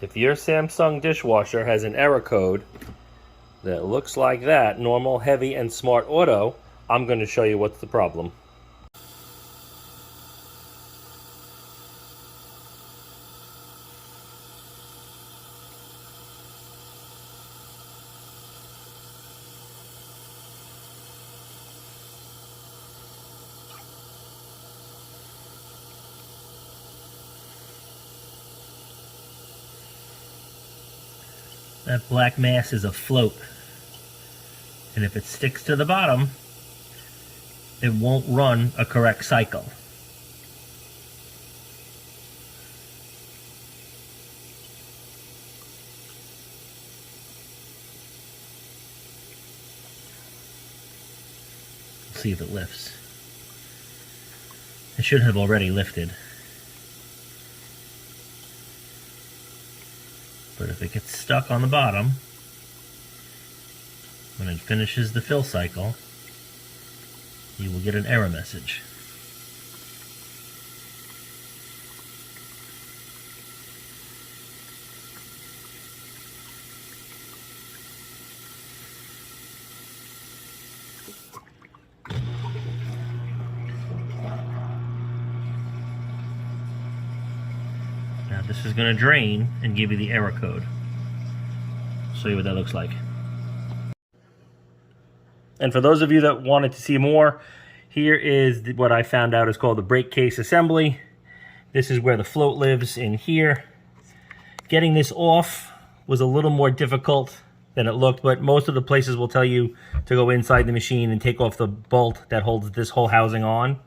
If your Samsung dishwasher has an error code that looks like that, normal, heavy, and smart auto, I'm going to show you what's the problem. That black mass is a float, and if it sticks to the bottom, it won't run a correct cycle. Let's see if it lifts. It should have already lifted. But if it gets stuck on the bottom, when it finishes the fill cycle, you will get an error message. Now this is going to drain and give you the error code. I'll show you what that looks like. And for those of you that wanted to see more, here is what I found out is called the brake case assembly. This is where the float lives, in here. Getting this off was a little more difficult than it looked, but most of the places will tell you to go inside the machine and take off the bolt that holds this whole housing on.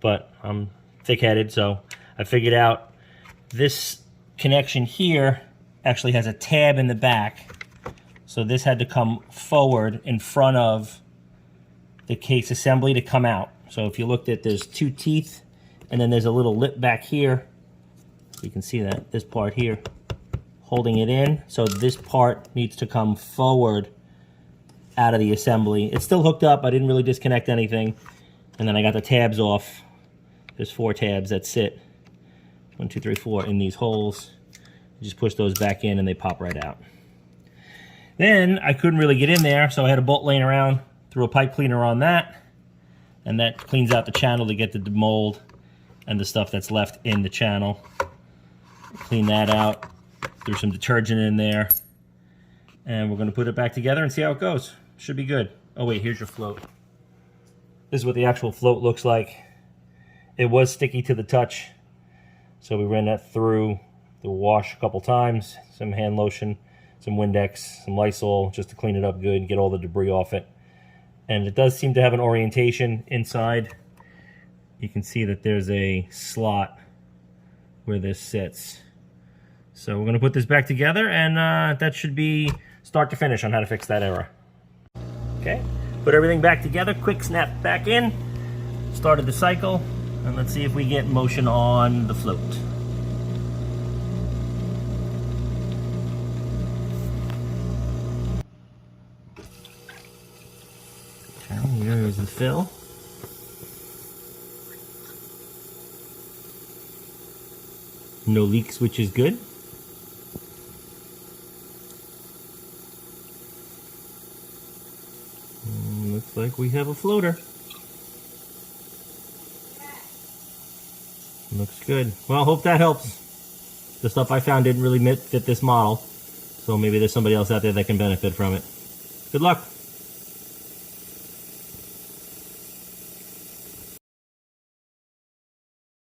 But I'm thick-headed, so I figured out this connection here actually has a tab in the back. So this had to come forward in front of the case assembly to come out. So if you looked at, there's two teeth, and then there's a little lip back here. You can see that, this part here, holding it in. So this part needs to come forward out of the assembly. It's still hooked up, I didn't really disconnect anything. And then I got the tabs off. There's 4 tabs that sit, 1, 2, 3, 4, in these holes. You just push those back in and they pop right out. Then I couldn't really get in there, so I had a bolt laying around, threw a pipe cleaner on that, and that cleans out the channel to get the mold and the stuff that's left in the channel. Clean that out, threw some detergent in there, and we're going to put it back together and see how it goes. Should be good. Oh wait, here's your float. This is what the actual float looks like. It was sticky to the touch, so we ran that through the wash a couple times, some hand lotion, some Windex, some Lysol, just to clean it up good, get all the debris off it. And it does seem to have an orientation inside. You can see that there's a slot where this sits. So we're going to put this back together, and that should be start to finish on how to fix that error. Okay, put everything back together, quick snap back in, started the cycle, and let's see if we get motion on the float. Here's the fill. No leaks, which is good. Looks like we have a floater. Looks good. Well, hope that helps. The stuff I found didn't really fit this model, so maybe there's somebody else out there that can benefit from it. Good luck.